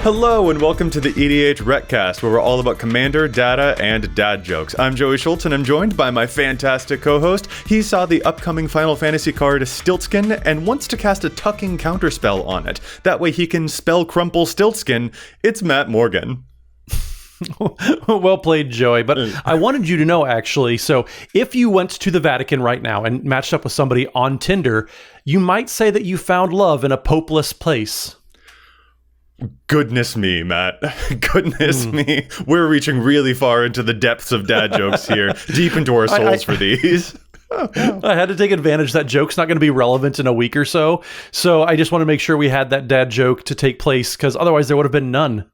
Hello and welcome to the EDHRECast, where we're all about Commander, data, and dad jokes. I'm Joey Schultz, and I'm joined by my fantastic co-host. He saw the upcoming Final Fantasy card Stiltskin and wants to cast a tucking counterspell on it. That way he can spell crumple Stiltskin. It's Matt Morgan. Well played, Joey. But I wanted you to know, actually, so if you went to the Vatican right now and matched up with somebody on Tinder, you might say that you found love in a popeless place. Goodness me, Matt. Goodness me. We're reaching really far into the depths of dad jokes here, deep into our souls for these. I had to take advantage. That joke's not going to be relevant in a week or so. So I just want to make sure we had that dad joke to take place, because otherwise there would have been none.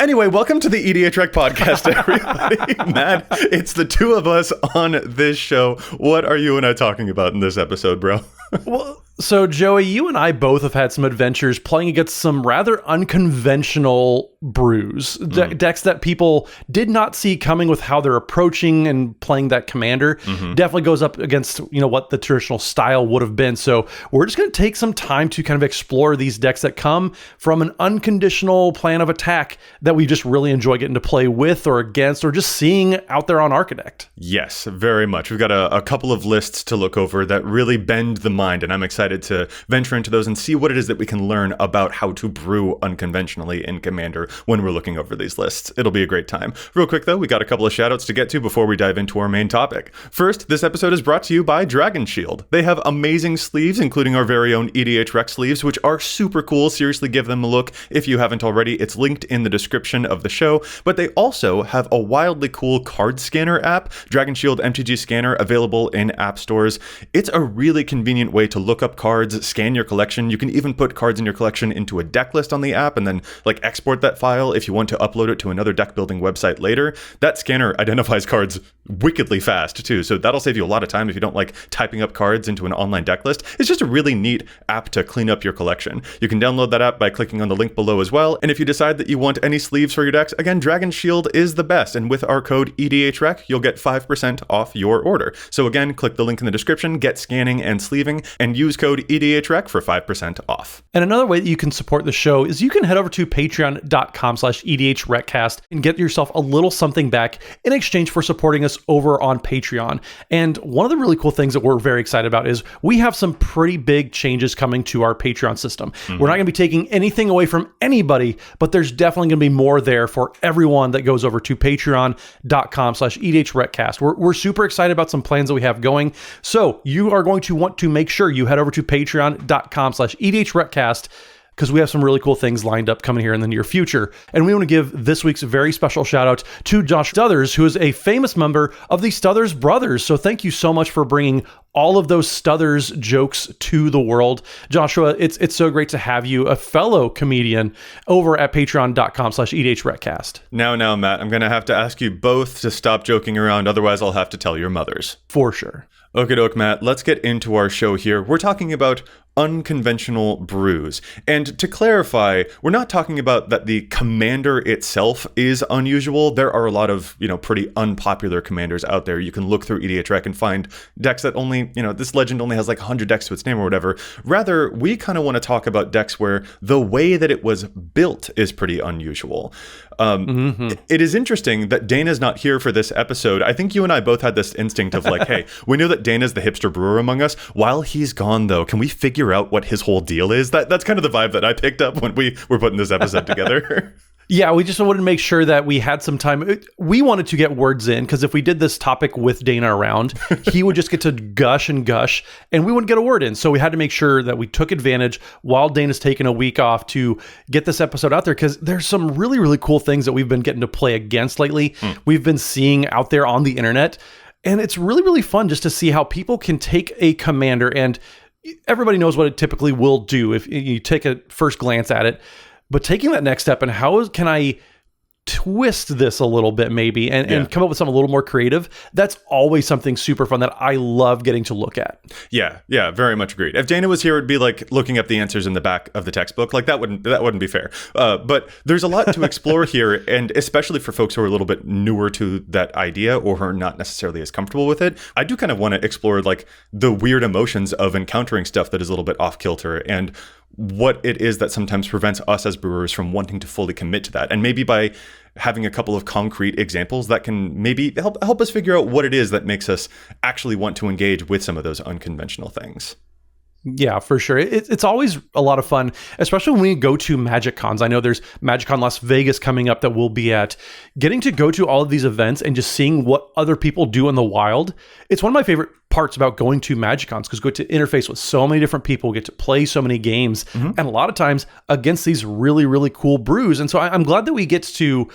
Anyway, welcome to the EDHREC podcast, everybody. Matt, it's the two of us on this show. What are you and I talking about in this episode, bro? Well, so Joey, you and I both have had some adventures playing against some rather unconventional brews, decks that people did not see coming with how they're approaching and playing that commander. Definitely goes up against, what the traditional style would have been. So we're just going to take some time to kind of explore these decks that come from an unconditional plan of attack that we just really enjoy getting to play with or against, or just seeing out there on Architect. Yes, very much. We've got a couple of lists to look over that really bend the mind, and I'm excited to venture into those and see what it is that we can learn about how to brew unconventionally in Commander when we're looking over these lists. It'll be a great time. Real quick though, we got a couple of shoutouts to get to before we dive into our main topic. First, this episode is brought to you by Dragon Shield. They have amazing sleeves, including our very own EDHREC sleeves, which are super cool. Seriously, give them a look if you haven't already. It's linked in the description of the show, but they also have a wildly cool card scanner app, Dragon Shield MTG Scanner, available in app stores. It's a really convenient way to look up cards, scan your collection. You can even put cards in your collection into a deck list on the app and then export that file if you want to upload it to another deck building website later. That scanner identifies cards wickedly fast too, so that'll save you a lot of time if you don't like typing up cards into an online deck list. It's just a really neat app to clean up your collection. You can download that app by clicking on the link below as well, and if you decide that you want any sleeves for your decks, again, Dragon Shield is the best, and with our code EDHREC, you'll get 5% off your order. So again, click the link in the description, get scanning and sleeving, and use code EDHREC for 5% off. And another way that you can support the show is you can head over to patreon.com/EDHRECast and get yourself a little something back in exchange for supporting us over on Patreon. And one of the really cool things that we're very excited about is we have some pretty big changes coming to our Patreon system. We're not going to be taking anything away from anybody, but there's definitely going to be more there for everyone that goes over to patreon.com/EDHRECast. We're super excited about some plans that we have going. So you are going to want to make sure you head over to patreon.com/EDHRECast, because we have some really cool things lined up coming here in the near future. And we want to give this week's very special shout out to Josh Stuthers, who is a famous member of the Stuthers Brothers. So thank you so much for bringing all of those Stuthers jokes to the world. Joshua, it's so great to have you, a fellow comedian, over at patreon.com/EDHRECast. Now, Matt, I'm going to have to ask you both to stop joking around, otherwise I'll have to tell your mothers. For sure. Okie doke, Matt, let's get into our show here. We're talking about unconventional brews. And to clarify, we're not talking about that the commander itself is unusual. There are a lot of, pretty unpopular commanders out there. You can look through EDHREC and find decks that only, this legend only has 100 decks to its name or whatever. Rather, we kind of want to talk about decks where the way that it was built is pretty unusual. It is interesting that Dana's not here for this episode. I think you and I both had this instinct of hey, we know that Dana's the hipster brewer among us. While he's gone, though, can we figure out what his whole deal is? That's kind of the vibe that I picked up when we were putting this episode together. Yeah, we just wanted to make sure that we had some time. We wanted to get words in, because if we did this topic with Dana around, he would just get to gush, and we wouldn't get a word in. So we had to make sure that we took advantage while Dana's taking a week off to get this episode out there, because there's some really, really cool things that we've been getting to play against lately. We've been seeing out there on the internet, and it's really, really fun just to see how people can take a commander, and everybody knows what it typically will do if you take a first glance at it. But taking that next step, and how can I twist this a little bit maybe and come up with something a little more creative, that's always something super fun that I love getting to look at. Yeah, very much agreed. If Dana was here, it'd be looking up the answers in the back of the textbook. That wouldn't be fair. But there's a lot to explore here, and especially for folks who are a little bit newer to that idea or who are not necessarily as comfortable with it, I do kind of want to explore the weird emotions of encountering stuff that is a little bit off kilter. And what it is that sometimes prevents us as brewers from wanting to fully commit to that. And maybe by having a couple of concrete examples that can maybe help us figure out what it is that makes us actually want to engage with some of those unconventional things. Yeah, for sure. It's always a lot of fun, especially when we go to Magic Cons. I know there's Magic Con Las Vegas coming up that we'll be at. Getting to go to all of these events and just seeing what other people do in the wild. It's one of my favorite parts about going to Magic Cons, because we get to interface with so many different people, get to play so many games, and a lot of times against these really, really cool brews. And so I'm glad that we get to,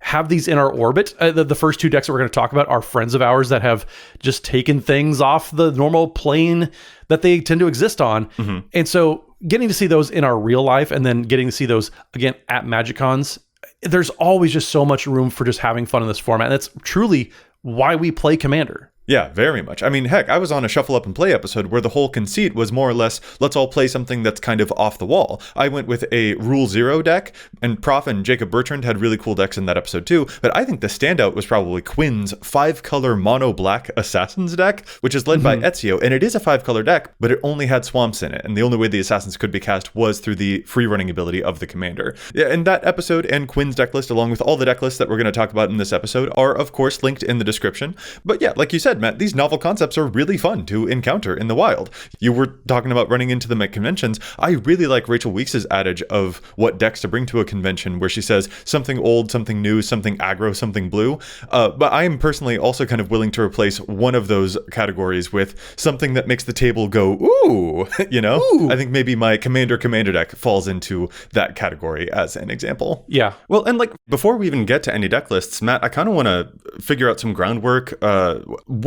have these in our orbit. The first two decks that we're going to talk about are friends of ours that have just taken things off the normal plane that they tend to exist on. And so getting to see those in our real life and then getting to see those again at Magic Cons, there's always just so much room for just having fun in this format. And that's truly why we play Commander. Yeah, very much. I mean, heck, I was on a Shuffle Up and Play episode where the whole conceit was more or less, let's all play something that's kind of off the wall. I went with a Rule Zero deck, and Prof and Jacob Bertrand had really cool decks in that episode too, but I think the standout was probably Quinn's 5-color mono-black Assassins deck, which is led by Ezio, and it is a 5-color deck, but it only had swamps in it, and the only way the Assassins could be cast was through the free-running ability of the Commander. Yeah, and that episode and Quinn's deck list, along with all the deck lists that we're going to talk about in this episode, are of course linked in the description. But yeah, like you said, Matt, these novel concepts are really fun to encounter in the wild. You were talking about running into them at conventions. I really like Rachel Weeks' adage of what decks to bring to a convention, where she says something old, something new, something aggro, something blue. But I am personally also kind of willing to replace one of those categories with something that makes the table go, ooh, you know? Ooh. I think maybe my Commander deck falls into that category as an example. Yeah. Well, and like before we even get to any deck lists, Matt, I kind of want to figure out some groundwork.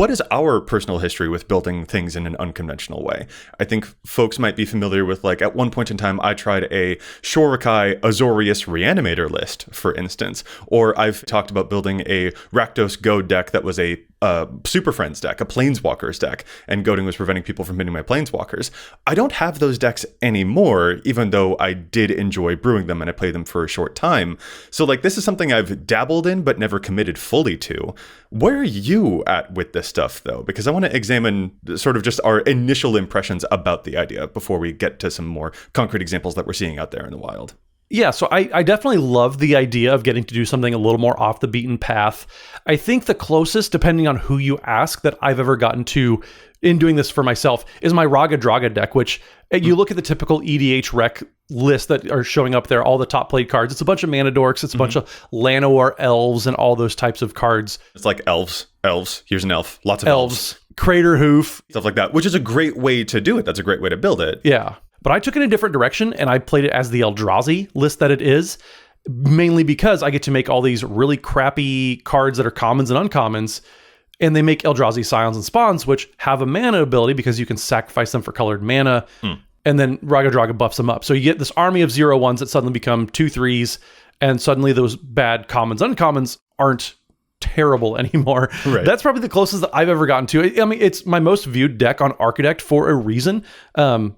What is our personal history with building things in an unconventional way? I think folks might be familiar with, like, at one point in time, I tried a Shorakai Azorius Reanimator list, for instance, or I've talked about building a Rakdos Goad deck that was a Super Friends deck, a Planeswalkers deck, and goading was preventing people from hitting my Planeswalkers. I don't have those decks anymore, even though I did enjoy brewing them and I played them for a short time. So, like, this is something I've dabbled in but never committed fully to. Where are you at with this stuff, though? Because I want to examine sort of just our initial impressions about the idea before we get to some more concrete examples that we're seeing out there in the wild. Yeah, so I definitely love the idea of getting to do something a little more off the beaten path. I think the closest, depending on who you ask, that I've ever gotten to in doing this for myself is my Raga Draga deck, which you look at the typical EDHREC list that are showing up there, all the top played cards. It's a bunch of Mana Dorks, it's a bunch of Llanowar elves and all those types of cards. It's like elves. Here's an elf. Lots of elves. Crater Hoof. Stuff like that, which is a great way to do it. That's a great way to build it. Yeah. But I took it in a different direction, and I played it as the Eldrazi list that it is, mainly because I get to make all these really crappy cards that are commons and uncommons, and they make Eldrazi Scions and Spawns, which have a mana ability because you can sacrifice them for colored mana, and then Raga Draga buffs them up. So you get this army of 0/1s that suddenly become 2/3s, and suddenly those bad commons, uncommons aren't terrible anymore. Right. That's probably the closest that I've ever gotten to. I mean, it's my most viewed deck on Architect for a reason,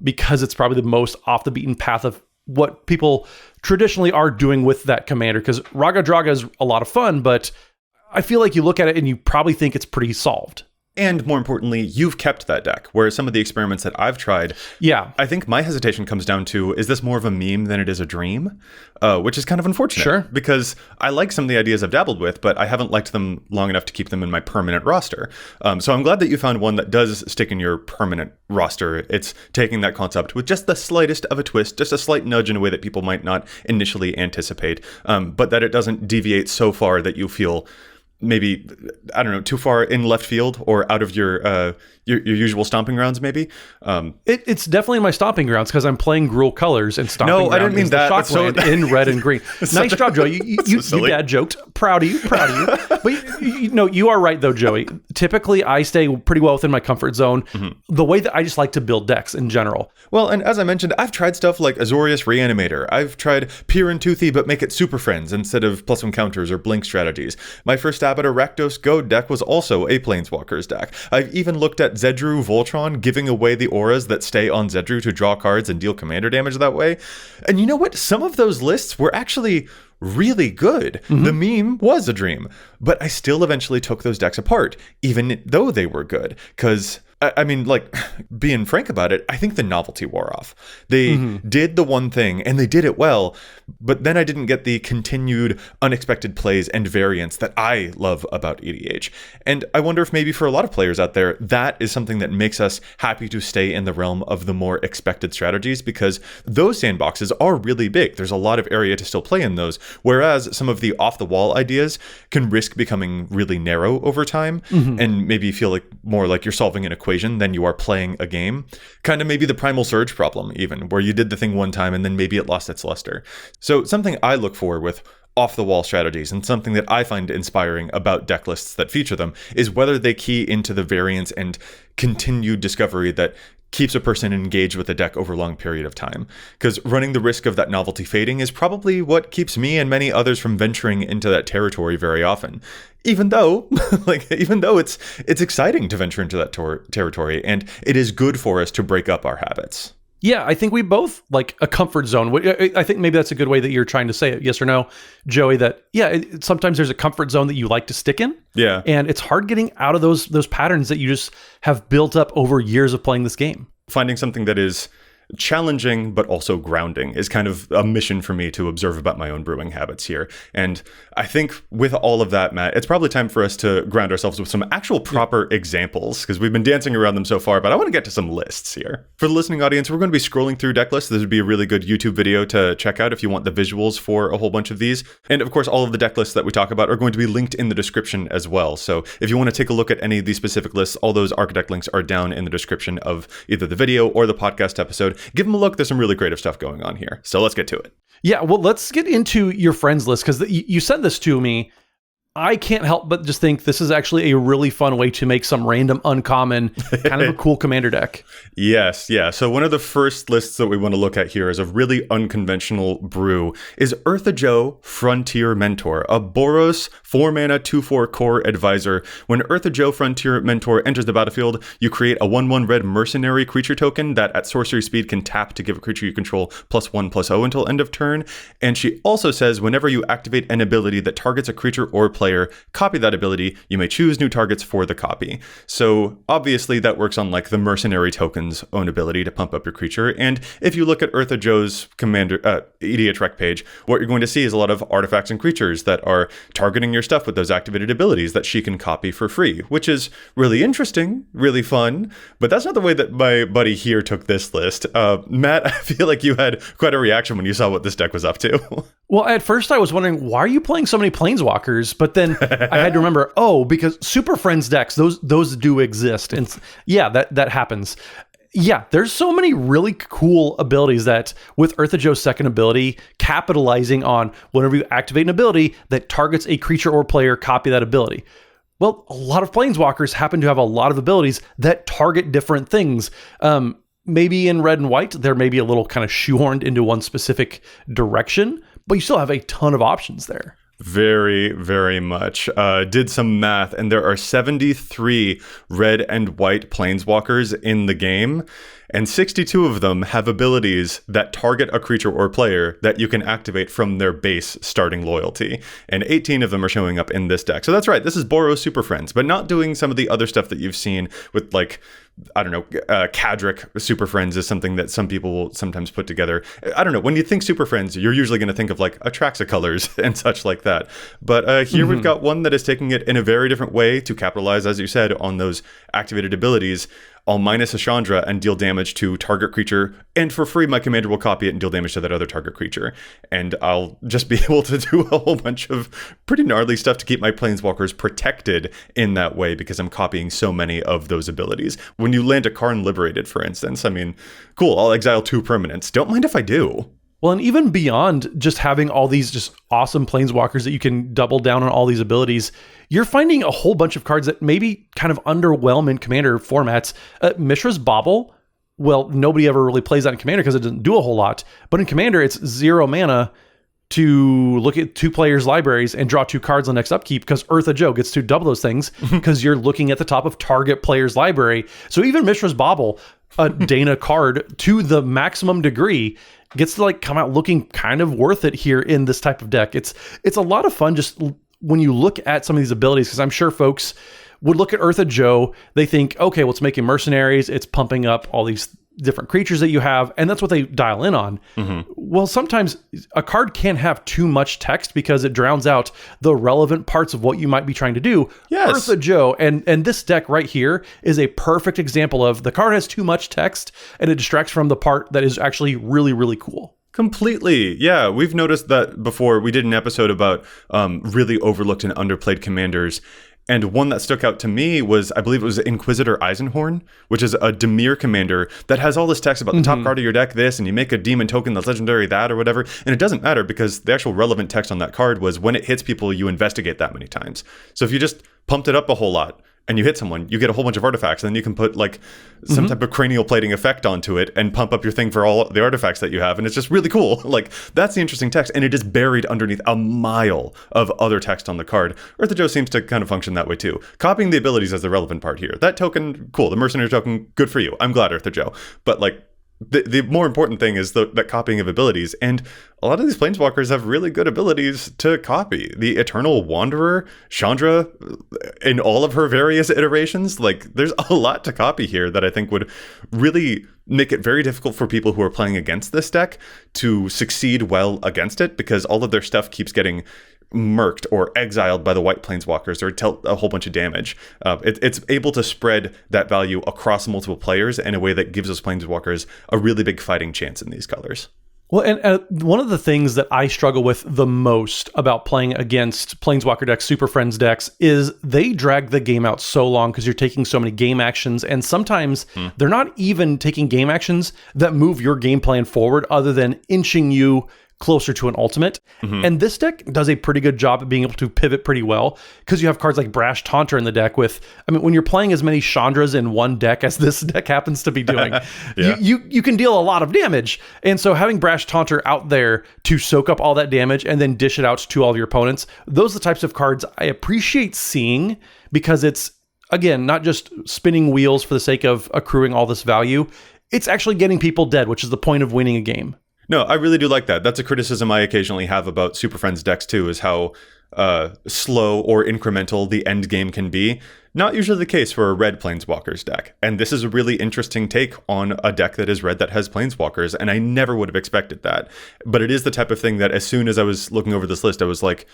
because it's probably the most off the beaten path of what people traditionally are doing with that commander. Because Raga Draga is a lot of fun, but I feel like you look at it and you probably think it's pretty solved. And more importantly, you've kept that deck, whereas some of the experiments that I've tried, I think my hesitation comes down to, is this more of a meme than it is a dream? Which is kind of unfortunate. Sure. Because I like some of the ideas I've dabbled with, but I haven't liked them long enough to keep them in my permanent roster. So I'm glad that you found one that does stick in your permanent roster. It's taking that concept with just the slightest of a twist, just a slight nudge in a way that people might not initially anticipate, but that it doesn't deviate so far that you feel maybe, I don't know, too far in left field or out of your usual stomping grounds, maybe. It's definitely in my stomping grounds because I'm playing Gruul colors and stomping ground. No, I didn't mean that. Shockland in red and green. Nice job, Joey. You dad joked. Proud of you. But you are right though, Joey. Typically, I stay pretty well within my comfort zone. The way that I just like to build decks in general. Well, and as I mentioned, I've tried stuff like Azorius Reanimator. I've tried Peer and Toothy, but make it Super Friends instead of +1 counters or blink strategies. My first stab at a Rakdos Goad deck was also a Planeswalkers deck. I've even looked at Nezzy Voltron, giving away the auras that stay on Nezzy to draw cards and deal commander damage that way. And you know what? Some of those lists were actually really good. The meme was a dream, but I still eventually took those decks apart, even though they were good, because I mean, like, being frank about it, I think the novelty wore off. They did the one thing, and they did it well, but then I didn't get the continued unexpected plays and variants that I love about EDH. And I wonder if maybe for a lot of players out there, that is something that makes us happy to stay in the realm of the more expected strategies, because those sandboxes are really big. There's a lot of area to still play in those, whereas some of the off-the-wall ideas can risk becoming really narrow over time and maybe feel like more like you're solving an equation than you are playing a game. Kind of maybe the Primal Surge problem, even, where you did the thing one time and then maybe it lost its luster. So something I look for with off-the-wall strategies, and something that I find inspiring about deck lists that feature them, is whether they key into the variance and continued discovery that keeps a person engaged with the deck over a long period of time. Because running the risk of that novelty fading is probably what keeps me and many others from venturing into that territory very often. Even though it's exciting to venture into that territory, and it is good for us to break up our habits. Yeah, I think we both like a comfort zone. I think maybe that's a good way that you're trying to say it. Yes or no, Joey, that, sometimes there's a comfort zone that you like to stick in. Yeah. And it's hard getting out of those patterns that you just have built up over years of playing this game. Finding something that is challenging but also grounding is kind of a mission for me to observe about my own brewing habits here. And I think with all of that, Matt, it's probably time for us to ground ourselves with some actual proper examples, because we've been dancing around them so far, but I want to get to some lists here. For the listening audience, we're going to be scrolling through deck lists. This would be a really good YouTube video to check out if you want the visuals for a whole bunch of these. And of course, all of the deck lists that we talk about are going to be linked in the description as well. So if you want to take a look at any of these specific lists, all those Archedeck links are down in the description of either the video or the podcast episode. Give them a look. There's some really creative stuff going on here. So let's get to it. Yeah, well, let's get into your friends list, because you sent this to me. I can't help but just think this is actually a really fun way to make some random uncommon kind of a cool commander deck. Yes, yeah. So one of the first lists that we want to look at here is a really unconventional brew is Ertha Frontier Mentor, a Boros 4-mana 2/4 core advisor. When Ertha Frontier Mentor enters the battlefield, you create a 1/1 red mercenary creature token that at sorcery speed can tap to give a creature you control +1/+0 until end of turn. And she also says whenever you activate an ability that targets a creature or player, copy that ability. You may choose new targets for the copy. So obviously that works on like the mercenary token's own ability to pump up your creature. And if you look at Ertha Joe's commander EDHREC page, what you're going to see is a lot of artifacts and creatures that are targeting your stuff with those activated abilities that she can copy for free, which is really interesting, really fun. But that's not the way that my buddy here took this list. Matt, I feel like you had quite a reaction when you saw what this deck was up to. Well, at first I was wondering, why are you playing so many Planeswalkers? But then I had to remember, because Super Friends decks, those do exist. And yeah, that happens. Yeah, there's so many really cool abilities that with Ertha Joe's second ability, capitalizing on whenever you activate an ability that targets a creature or player, copy that ability. Well, a lot of Planeswalkers happen to have a lot of abilities that target different things. Maybe in red and white, they're maybe a little kind of shoehorned into one specific direction, but you still have a ton of options there. Very, very much. Did some math, and there are 73 red and white planeswalkers in the game, and 62 of them have abilities that target a creature or player that you can activate from their base starting loyalty. And 18 of them are showing up in this deck. So that's right, this is Boros Super Friends, but not doing some of the other stuff that you've seen with, like, I don't know, Kadric Super Friends is something that some people will sometimes put together. I don't know, when you think Super Friends, you're usually going to think of like Atraxa colors and such like that. But here we've got one that is taking it in a very different way to capitalize, as you said, on those activated abilities. I'll minus a Chandra and deal damage to target creature, and for free my commander will copy it and deal damage to that other target creature. And I'll just be able to do a whole bunch of pretty gnarly stuff to keep my planeswalkers protected in that way, because I'm copying so many of those abilities. When you land a Karn Liberated, for instance, I mean, cool, I'll exile 2 permanents. Don't mind if I do. Well, and even beyond just having all these just awesome planeswalkers that you can double down on all these abilities, you're finding a whole bunch of cards that maybe kind of underwhelm in Commander formats. Mishra's Bauble, well, nobody ever really plays that in Commander because it doesn't do a whole lot. But in Commander, it's 0 mana to look at 2 players' libraries and draw 2 cards on next upkeep, because Ertha Joe gets to double those things because you're looking at the top of target player's library. So even Mishra's Bauble, a Dana card to the maximum degree, gets to like come out looking kind of worth it here in this type of deck. It's a lot of fun just when you look at some of these abilities, because I'm sure folks would look at Ertha Joe. They think, okay, well, it's making mercenaries. It's pumping up all these different creatures that you have, and that's what they dial in on. Well, sometimes a card can have too much text because it drowns out the relevant parts of what you might be trying to do. Yes. Ertha Joe, and this deck right here is a perfect example of the card has too much text and it distracts from the part that is actually really, really cool. Completely. Yeah, we've noticed that before. We did an episode about really overlooked and underplayed commanders. And one that stuck out to me was, I believe it was Inquisitor Eisenhorn, which is a Dimir commander that has all this text about the top card of your deck, this, and you make a demon token that's legendary, that, or whatever. And it doesn't matter because the actual relevant text on that card was when it hits people, you investigate that many times. So if you just pumped it up a whole lot and you hit someone, you get a whole bunch of artifacts, and then you can put like some type of cranial plating effect onto it and pump up your thing for all the artifacts that you have. And it's just really cool. Like, that's the interesting text. And it is buried underneath a mile of other text on the card. Ertha Joe seems to kind of function that way too. Copying the abilities is the relevant part here. That token, cool. The mercenary token, good for you. I'm glad, Ertha Joe. But like, the more important thing is that copying of abilities, and a lot of these planeswalkers have really good abilities to copy. The Eternal Wanderer, Chandra, in all of her various iterations, like there's a lot to copy here that I think would really make it very difficult for people who are playing against this deck to succeed well against it, because all of their stuff keeps getting murked or exiled by the white planeswalkers or dealt a whole bunch of damage. It's able to spread that value across multiple players in a way that gives those planeswalkers a really big fighting chance in these colors. Well, and one of the things that I struggle with the most about playing against Planeswalker decks, Super Friends decks, is they drag the game out so long because you're taking so many game actions, and sometimes they're not even taking game actions that move your game plan forward other than inching you closer to an ultimate. And this deck does a pretty good job of being able to pivot pretty well because you have cards like Brash Taunter in the deck with, I mean, when you're playing as many Chandras in one deck as this deck happens to be doing, you can deal a lot of damage. And so having Brash Taunter out there to soak up all that damage and then dish it out to all of your opponents, those are the types of cards I appreciate seeing because it's, again, not just spinning wheels for the sake of accruing all this value. It's actually getting people dead, which is the point of winning a game. No, I really do like that. That's a criticism I occasionally have about Super Friends decks too, is how slow or incremental the end game can be. Not usually the case for a red Planeswalkers deck. And this is a really interesting take on a deck that is red that has Planeswalkers, and I never would have expected that. But it is the type of thing that as soon as I was looking over this list, I was like,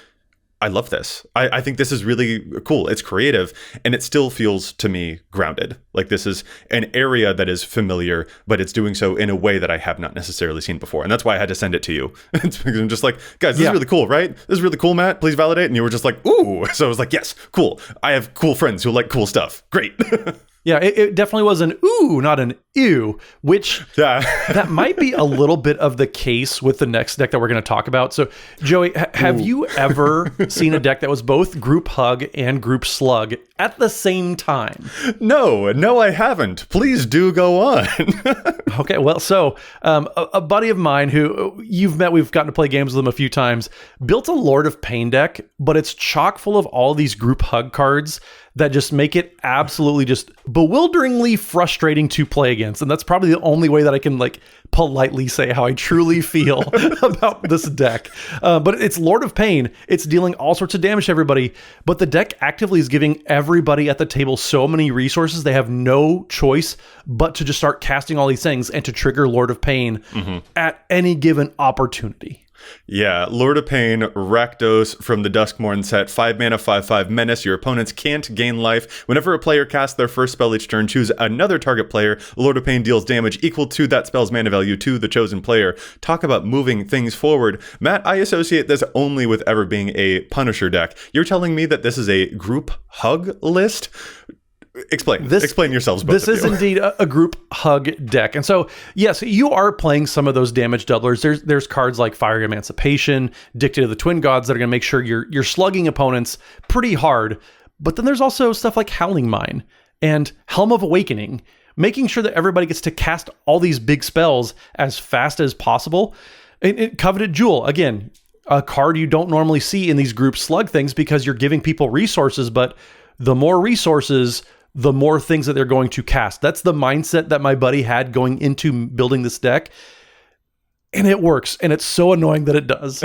I love this. I think this is really cool. It's creative, and it still feels to me grounded. Like this is an area that is familiar, but it's doing so in a way that I have not necessarily seen before. And that's why I had to send it to you. It's because I'm just like, guys, this is really cool, right? This is really cool, Matt. Please validate. And you were just like, ooh. So I was like, yes, cool. I have cool friends who like cool stuff. Great. Yeah, it definitely was an ooh, not an ew, which that might be a little bit of the case with the next deck that we're going to talk about. So, Joey, have you ever seen a deck that was both group hug and group slug at the same time? No, I haven't. Please do go on. Okay, well, so a buddy of mine who you've met, we've gotten to play games with him a few times, built a Lord of Pain deck, but it's chock full of all these group hug cards that just make it absolutely just bewilderingly frustrating to play against. And that's probably the only way that I can like politely say how I truly feel about this deck. But it's Lord of Pain. It's dealing all sorts of damage to everybody, but the deck actively is giving everybody at the table so many resources. They have no choice but to just start casting all these things and to trigger Lord of Pain at any given opportunity. Yeah, Lord of Pain, Rakdos from the Duskmourn set, 5 mana, 5/5 menace. Your opponents can't gain life. Whenever a player casts their first spell each turn, choose another target player. Lord of Pain deals damage equal to that spell's mana value to the chosen player. Talk about moving things forward. Matt, I associate this only with ever being a Punisher deck. You're telling me that this is a group hug list? Explain yourselves both. This is indeed a group hug deck. And so, yes, you are playing some of those damage doublers. There's cards like Fiery Emancipation, Dictate of the Twin Gods that are going to make sure you're slugging opponents pretty hard. But then there's also stuff like Howling Mine and Helm of Awakening, making sure that everybody gets to cast all these big spells as fast as possible. And Coveted Jewel, again, a card you don't normally see in these group slug things because you're giving people resources, but the more resources, the more things that they're going to cast. That's the mindset that my buddy had going into building this deck. And it works. And it's so annoying that it does.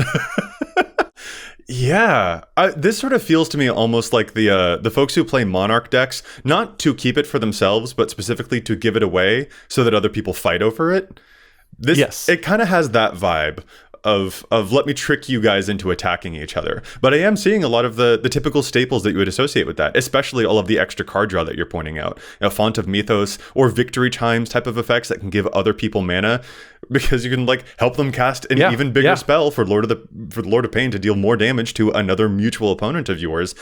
Yeah, this sort of feels to me almost like the folks who play Monarch decks, not to keep it for themselves, but specifically to give it away so that other people fight over it. Yes. It kind of has that vibe of let me trick you guys into attacking each other. But I am seeing a lot of the typical staples that you would associate with that, especially all of the extra card draw that you're pointing out. Font of Mythos or Victory Chimes type of effects that can give other people mana, because you can like help them cast an even bigger spell for Lord of Pain to deal more damage to another mutual opponent of yours.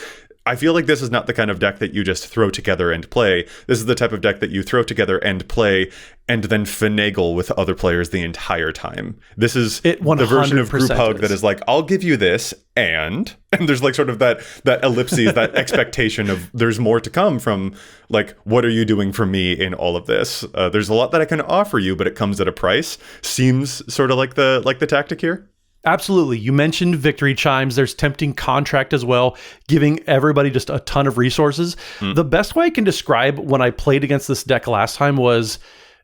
I feel like this is not the kind of deck that you just throw together and play. This is the type of deck that you throw together and play and then finagle with other players the entire time. This is the version of Group Hug that is like, I'll give you this, and there's like sort of that ellipses, that expectation of there's more to come from, like, what are you doing for me in all of this? There's a lot that I can offer you, but it comes at a price. Seems sort of like the tactic here. Absolutely. You mentioned Victory Chimes. There's Tempting Contract as well, giving everybody just a ton of resources. The best way I can describe when I played against this deck last time was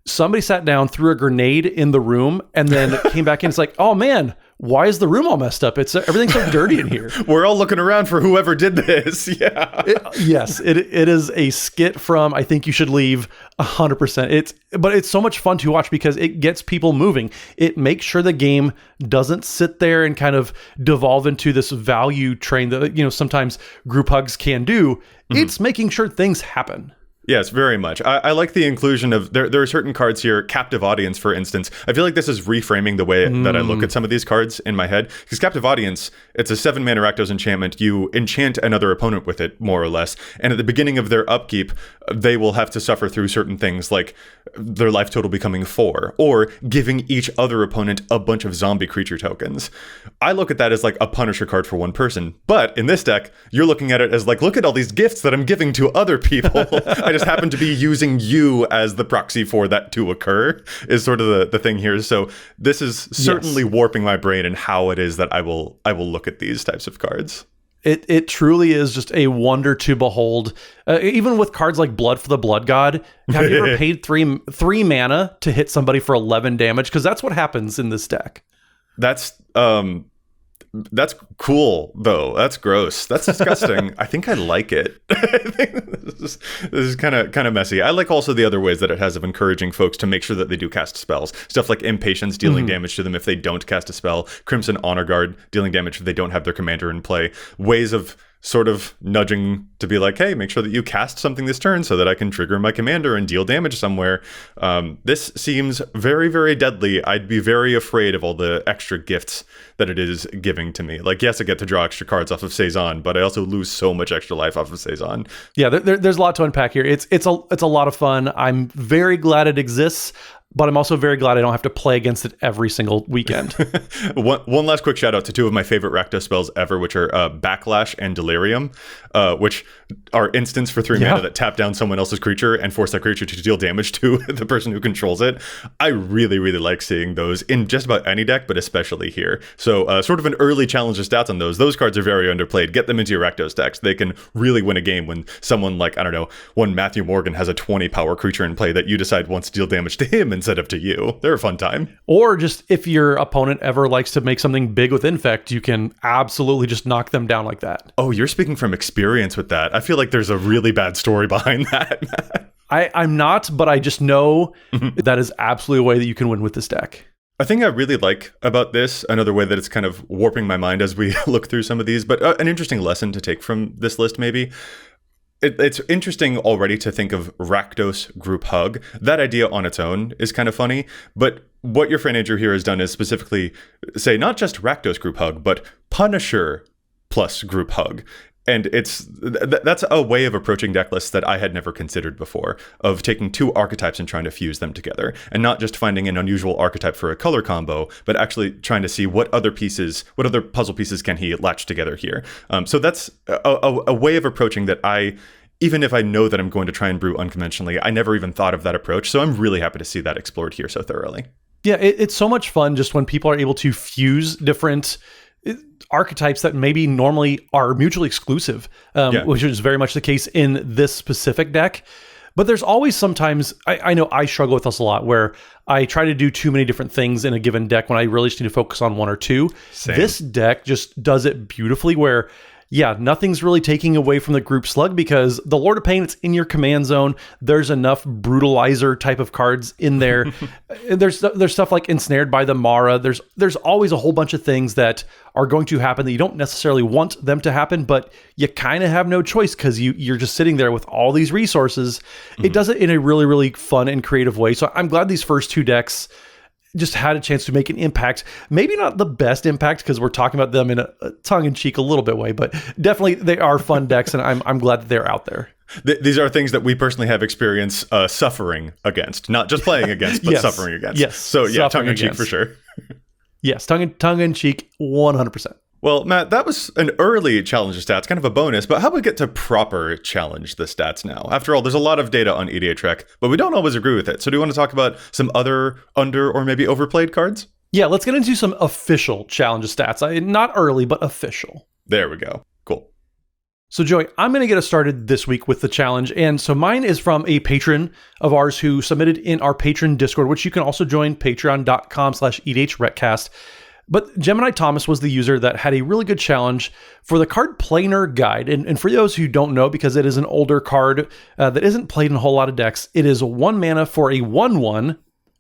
somebody sat down, threw a grenade in the room, and then came back in. It's like, oh man, why is the room all messed up? Everything's so dirty in here. We're all looking around for whoever did this. Yeah. It is a skit from I Think You Should Leave 100%. But it's so much fun to watch because it gets people moving. It makes sure the game doesn't sit there and kind of devolve into this value train that, sometimes group hugs can do. It's making sure things happen. Yes, very much. I like the inclusion of, there are certain cards here, Captive Audience, for instance. I feel like this is reframing the way that I look at some of these cards in my head. Because Captive Audience, it's a 7-mana Rakdos enchantment. You enchant another opponent with it, more or less. And at the beginning of their upkeep, they will have to suffer through certain things like their life total becoming 4, or giving each other opponent a bunch of zombie creature tokens. I look at that as like a Punisher card for one person. But in this deck, you're looking at it as like, look at all these gifts that I'm giving to other people. I just happen to be using you as the proxy for that to occur, is sort of the thing here. So this is certainly warping my brain and how it is that I will look at these types of cards. It truly is just a wonder to behold. Even with cards like Blood for the Blood God, have you ever paid three mana to hit somebody for 11 damage? Because that's what happens in this deck. That's cool, though. That's gross. That's disgusting. I think I like it. I think this is kind of messy. I like also the other ways that it has of encouraging folks to make sure that they do cast spells. Stuff like Impatience, dealing damage to them if they don't cast a spell. Crimson Honor Guard, dealing damage if they don't have their commander in play. Ways of sort of nudging to be like, hey, make sure that you cast something this turn so that I can trigger my commander and deal damage somewhere. This seems very, very deadly. I'd be very afraid of all the extra gifts that it is giving to me. Like, yes, I get to draw extra cards off of Saison, but I also lose so much extra life off of Saison. Yeah, there's a lot to unpack here. It's a lot of fun. I'm very glad it exists, but I'm also very glad I don't have to play against it every single weekend. One last quick shout out to two of my favorite Rakdos spells ever, which are Backlash and Delirium, which are instants for 3 mana that tap down someone else's creature and force that creature to deal damage to the person who controls it. I really, really like seeing those in just about any deck, but especially here. So sort of an early challenge of stats on those. Those cards are very underplayed. Get them into your Rakdos decks. They can really win a game when someone like, I don't know, one Matthew Morgan has a 20 power creature in play that you decide wants to deal damage to him instead of to you. They're a fun time. Or just if your opponent ever likes to make something big with Infect, you can absolutely just knock them down like that. Oh, you're speaking from experience with that. I feel like there's a really bad story behind that. I'm not, but I just know that is absolutely a way that you can win with this deck. A thing I really like about this, another way that it's kind of warping my mind as we look through some of these, but an interesting lesson to take from this list maybe. It's interesting already to think of Rakdos Group Hug. That idea on its own is kind of funny, but what your friend Andrew here has done is specifically say not just Rakdos Group Hug, but Punisher plus Group Hug. And that's a way of approaching deck lists that I had never considered before, of taking two archetypes and trying to fuse them together, and not just finding an unusual archetype for a color combo, but actually trying to see what other puzzle pieces can he latch together here. So that's a way of approaching that even if I know that I'm going to try and brew unconventionally, I never even thought of that approach. So I'm really happy to see that explored here so thoroughly. Yeah, it's so much fun just when people are able to fuse different archetypes that maybe normally are mutually exclusive, which is very much the case in this specific deck. But there's always sometimes, I know I struggle with this a lot, where I try to do too many different things in a given deck when I really just need to focus on one or two. Same. This deck just does it beautifully where, yeah, nothing's really taking away from the group slug because the Lord of Pain, it's in your command zone. There's enough brutalizer type of cards in there. there's stuff like Ensnared by the Mara. There's always a whole bunch of things that are going to happen that you don't necessarily want them to happen, but you kind of have no choice because you're just sitting there with all these resources. Mm-hmm. It does it in a really, really fun and creative way. So I'm glad these first two decks just had a chance to make an impact. Maybe not the best impact because we're talking about them in a tongue-in-cheek a little bit way, but definitely they are fun decks, and I'm glad that they're out there. These are things that we personally have experience suffering against, not just playing against, but yes. suffering against. Yes. So yeah, tongue-in-cheek for sure. Yes, tongue-in-cheek, 100%. Well, Matt, that was an early challenge of stats, kind of a bonus, but how about we get to proper challenge the stats now? After all, there's a lot of data on EDHREC, but we don't always agree with it. So do you want to talk about some other under or maybe overplayed cards? Yeah, let's get into some official challenge of stats. Not early, but official. There we go. Cool. So Joey, I'm going to get us started this week with the challenge. And so mine is from a patron of ours who submitted in our patron Discord, which you can also join, patreon.com/EDHRECast. But Gemini Thomas was the user that had a really good challenge for the card Planar Guide. And for those who don't know, because it is an older card that isn't played in a whole lot of decks, it is 1 mana for a 1/1.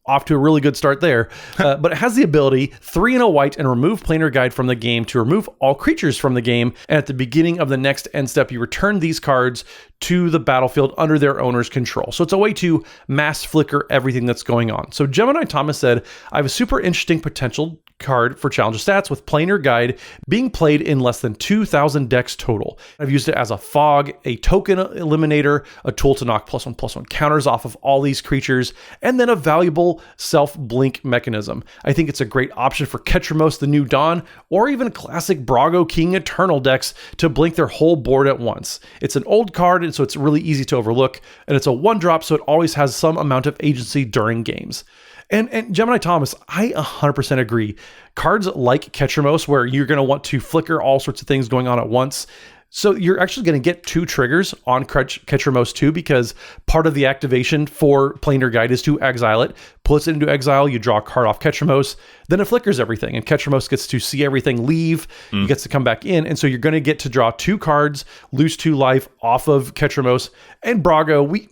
Off to a really good start there. But it has the ability, 3 and a white, and remove Planar Guide from the game to remove all creatures from the game. And at the beginning of the next end step, you return these cards to the battlefield under their owner's control. So it's a way to mass flicker everything that's going on. So Gemini Thomas said, I have a super interesting potential card for challenge stats with Planar Guide being played in less than 2,000 decks total. I've used it as a fog, a token eliminator, a tool to knock +1/+1 counters off of all these creatures, and then a valuable self-blink mechanism. I think it's a great option for Ketramos the New Dawn, or even classic Brago King Eternal decks to blink their whole board at once. It's an old card, and so it's really easy to overlook, and it's a 1-drop, so it always has some amount of agency during games. And Gemini Thomas, I 100% agree. Cards like Ketramos, where you're going to want to flicker all sorts of things going on at once. So you're actually going to get 2 triggers on Ketramos 2, because part of the activation for Planar Guide is to exile it. Puts it into exile, you draw a card off Ketramos, then it flickers everything, and Ketramos gets to see everything leave, he gets to come back in, and so you're going to get to draw 2 cards, lose 2 life off of Ketramos. And Brago,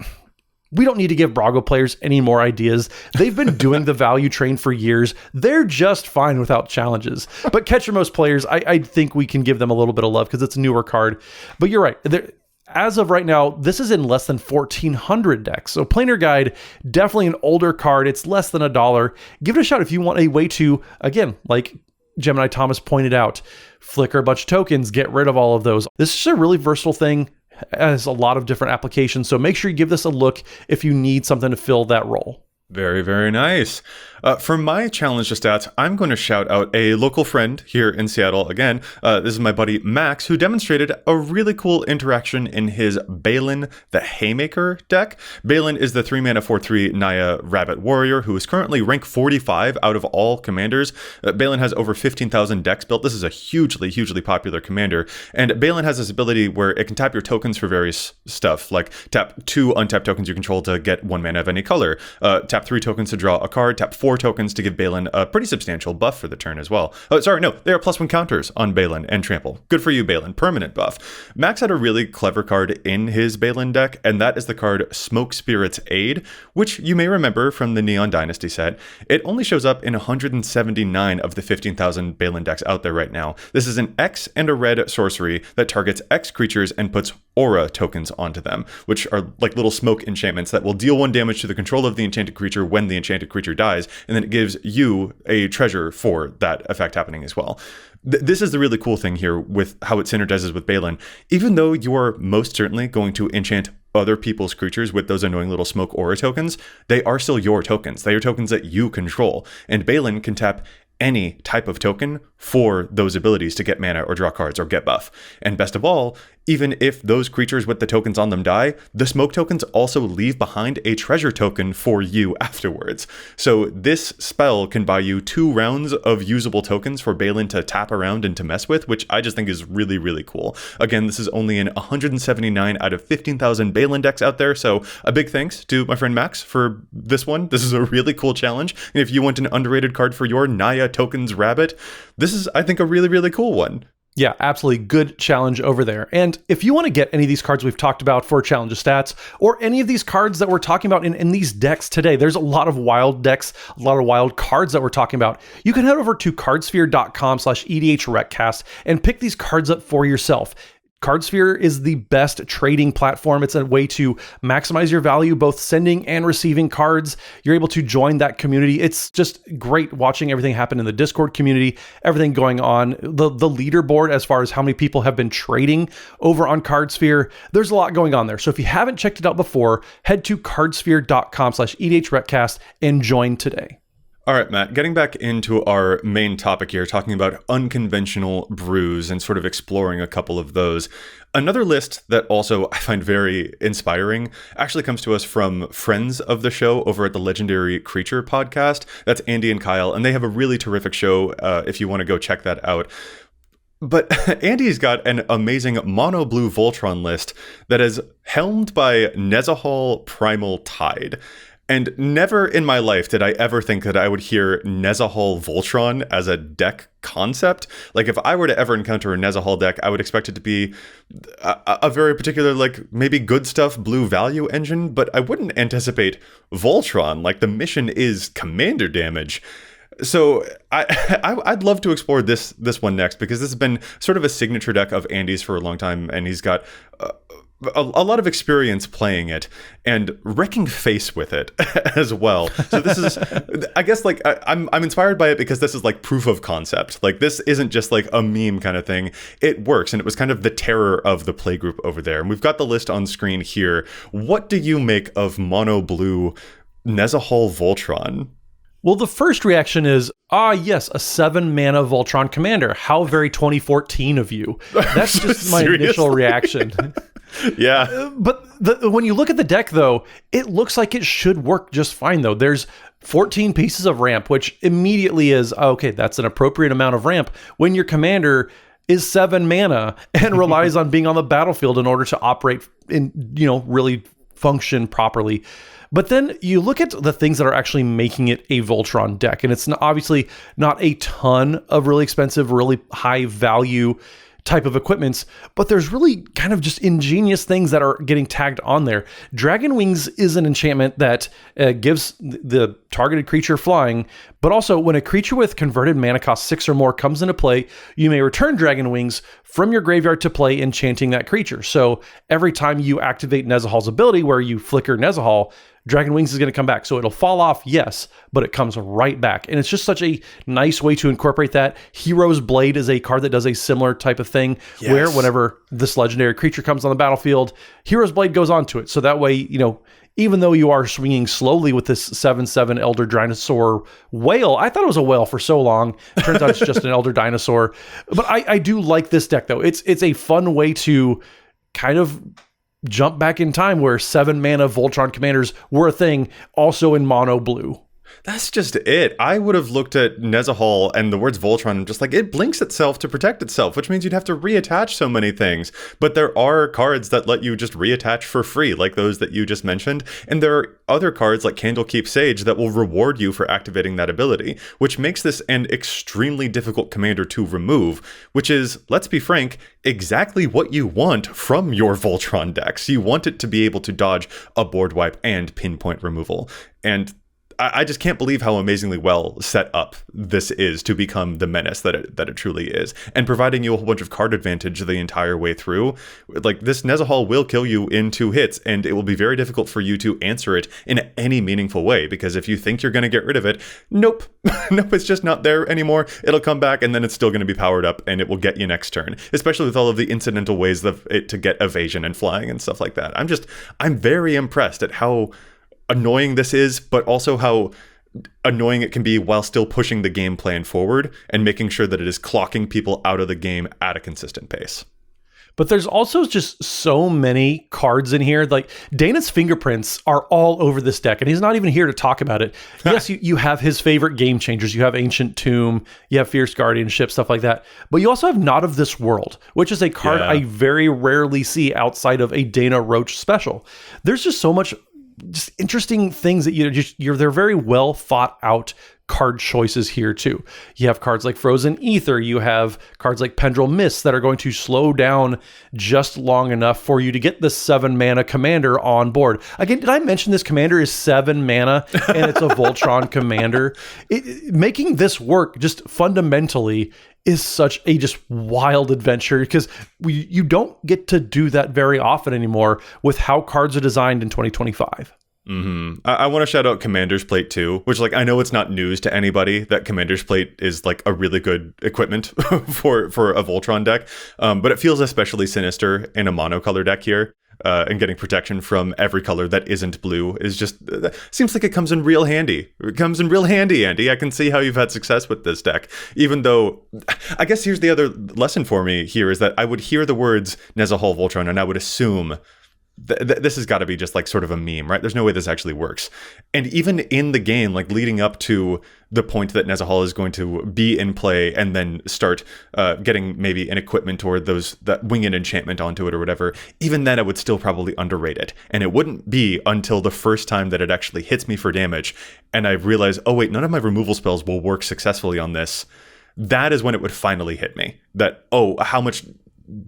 we don't need to give Brago players any more ideas. They've been doing the value train for years. They're just fine without challenges. But Ketramos players, I think we can give them a little bit of love because it's a newer card. But you're right. As of right now, this is in less than 1,400 decks. So Planar Guide, definitely an older card. It's less than $1. Give it a shot if you want a way to, again, like Gemini Thomas pointed out, flicker a bunch of tokens, get rid of all of those. This is a really versatile thing. Has a lot of different applications, so make sure you give this a look if you need something to fill that role. Very, very nice. For my challenge to stats, I'm going to shout out a local friend here in Seattle. Again, this is my buddy Max, who demonstrated a really cool interaction in his Balin the Haymaker deck. Balin is the 3-mana 4/3 Naya Rabbit Warrior, who is currently rank 45 out of all commanders. Balin has over 15,000 decks built. This is a hugely, hugely popular commander. And Balin has this ability where it can tap your tokens for various stuff, like tap 2 untapped tokens you control to get 1 mana of any color, tap 3 tokens to draw a card, tap 4 tokens to give Balin a pretty substantial buff for the turn as well. Oh, sorry, no, they are +1 counters on Balin and Trample. Good for you, Balin. Permanent buff. Max had a really clever card in his Balin deck, and that is the card Smoke Spirit's Aid, which you may remember from the Neon Dynasty set. It only shows up in 179 of the 15,000 Balin decks out there right now. This is an X and a red sorcery that targets X creatures and puts aura tokens onto them, which are like little smoke enchantments that will deal 1 damage to the control of the enchanted creature when the enchanted creature dies, and then it gives you a treasure for that effect happening as well. This is the really cool thing here with how it synergizes with Balin. Even though you are most certainly going to enchant other people's creatures with those annoying little smoke aura tokens, they are still your tokens. They are tokens that you control, and Balin can tap any type of token for those abilities to get mana or draw cards or get buff. And best of all, even if those creatures with the tokens on them die, the smoke tokens also leave behind a treasure token for you afterwards. So this spell can buy you 2 rounds of usable tokens for Balin to tap around and to mess with, which I just think is really, really cool. Again, this is only in 179 out of 15,000 Balin decks out there, so a big thanks to my friend Max for this one. This is a really cool challenge, and if you want an underrated card for your Naya Tokens Rabbit, this is, I think, a really, really cool one. Yeah, absolutely good challenge over there. And if you want to get any of these cards we've talked about for Challenge of Stats, or any of these cards that we're talking about in these decks today, there's a lot of wild decks, a lot of wild cards that we're talking about. You can head over to cardsphere.com/EDHRECast and pick these cards up for yourself. CardSphere is the best trading platform. It's a way to maximize your value, both sending and receiving cards. You're able to join that community. It's just great watching everything happen in the Discord community, everything going on, the leaderboard as far as how many people have been trading over on CardSphere. There's a lot going on there. So if you haven't checked it out before, head to cardsphere.com/EDHRECast and join today. All right, Matt, getting back into our main topic here, talking about unconventional brews and sort of exploring a couple of those. Another list that also I find very inspiring actually comes to us from friends of the show over at the Legendary Creature podcast. That's Andy and Kyle, and they have a really terrific show if you want to go check that out. But Andy's got an amazing mono blue Voltron list that is helmed by Nezahal Primal Tide. And never in my life did I ever think that I would hear Nezahal Voltron as a deck concept. Like, if I were to ever encounter a Nezahal deck, I would expect it to be a very particular, like, maybe good stuff blue value engine, but I wouldn't anticipate Voltron. Like, the mission is commander damage. So I'd love to explore this one next, because this has been sort of a signature deck of Andy's for a long time, and he's got a lot of experience playing it and wrecking face with it as well. So this is, I guess, like, I'm inspired by it because this is like proof of concept. Like, this isn't just like a meme kind of thing. It works, and it was kind of the terror of the playgroup over there. And we've got the list on screen here. What do you make of mono blue Nezahal Voltron? Well, the first reaction is, yes, a 7-mana Voltron commander. How very 2014 of you. That's just my initial reaction. Yeah. But when you look at the deck, though, it looks like it should work just fine, though. There's 14 pieces of ramp, which immediately is, okay, that's an appropriate amount of ramp when your commander is 7 mana and relies on being on the battlefield in order to operate and, really function properly. But then you look at the things that are actually making it a Voltron deck, and it's obviously not a ton of really expensive, really high value type of equipments, but there's really kind of just ingenious things that are getting tagged on there. Dragon Wings is an enchantment that gives the targeted creature flying, but also when a creature with converted mana cost 6 or more comes into play, you may return Dragon Wings from your graveyard to play, enchanting that creature. So every time you activate Nezahal's ability where you flicker Nezahal, Dragon Wings is going to come back. So it'll fall off, yes, but it comes right back. And it's just such a nice way to incorporate that. Hero's Blade is a card that does a similar type of thing, yes, where whenever this legendary creature comes on the battlefield, Hero's Blade goes onto it. So that way, even though you are swinging slowly with this 7/7 Elder Dinosaur whale, I thought it was a whale for so long. It turns out it's just an Elder Dinosaur. But I do like this deck, though. It's a fun way to kind of jump back in time where 7-mana Voltron commanders were a thing, also in mono blue. That's just it. I would have looked at Nezahal and the words Voltron and just like, it blinks itself to protect itself, which means you'd have to reattach so many things. But there are cards that let you just reattach for free, like those that you just mentioned. And there are other cards like Candlekeep Sage that will reward you for activating that ability, which makes this an extremely difficult commander to remove, which is, let's be frank, exactly what you want from your Voltron decks. You want it to be able to dodge a board wipe and pinpoint removal. And I just can't believe how amazingly well set up this is to become the menace that it truly is, and providing you a whole bunch of card advantage the entire way through. Like, this Nezahal will kill you in 2 hits, and it will be very difficult for you to answer it in any meaningful way, because if you think you're going to get rid of it, nope, it's just not there anymore. It'll come back, and then it's still going to be powered up, and it will get you next turn, especially with all of the incidental ways of it to get evasion and flying and stuff like that. I'm very impressed at how annoying this is, but also how annoying it can be while still pushing the game plan forward and making sure that it is clocking people out of the game at a consistent pace. But there's also just so many cards in here. Like Dana's fingerprints are all over this deck, and he's not even here to talk about it. Yes, you have his favorite game changers. You have Ancient Tomb, you have Fierce Guardianship, stuff like that. But you also have Not of This World, which is a card I very rarely see outside of a Dana Roach special. There's just so much just interesting things that they're very well thought out card choices here too. You have cards like Frozen Ether, you have cards like Pendril Mist that are going to slow down just long enough for you to get the 7 mana commander on board. Again, did I mention this commander is 7 mana and it's a Voltron commander? Making this work just fundamentally is such a just wild adventure because you don't get to do that very often anymore with how cards are designed in 2025. Mm-hmm. I want to shout out Commander's Plate too, which like I know it's not news to anybody that Commander's Plate is like a really good equipment for a Voltron deck, but it feels especially sinister in a monocolor deck here. And getting protection from every color that isn't blue is just seems like it comes in real handy. It comes in real handy, Andy. I can see how you've had success with this deck. Even though, I guess here's the other lesson for me here is that I would hear the words Nezzy Voltron and I would assume this has got to be just like sort of a meme, right? There's no way this actually works. And even in the game, like leading up to the point that Nezzy is going to be in play and then start getting maybe an equipment or that winged enchantment onto it or whatever, even then I would still probably underrate it. And it wouldn't be until the first time that it actually hits me for damage and I realize, oh wait, none of my removal spells will work successfully on this. That is when it would finally hit me that, oh, how much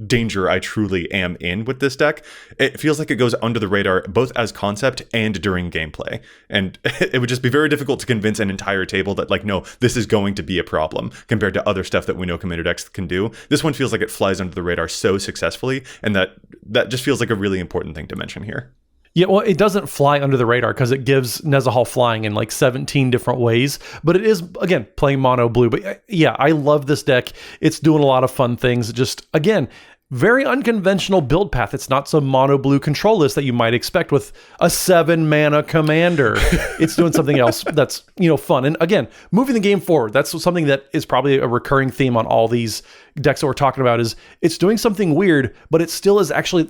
danger I truly am in with this deck. It feels like it goes under the radar both as concept and during gameplay. And it would just be very difficult to convince an entire table that like, no, this is going to be a problem compared to other stuff that we know Commander decks can do. This one feels like it flies under the radar so successfully, and that just feels like a really important thing to mention here. Yeah, well, it doesn't fly under the radar because it gives Nezzy flying in like 17 different ways, but it is, again, playing mono blue. But yeah, I love this deck. It's doing a lot of fun things. Just, again, very unconventional build path. It's not some mono blue control list that you might expect with a 7 mana commander. It's doing something else that's, fun. And again, moving the game forward. That's something that is probably a recurring theme on all these decks that we're talking about is it's doing something weird, but it still is actually,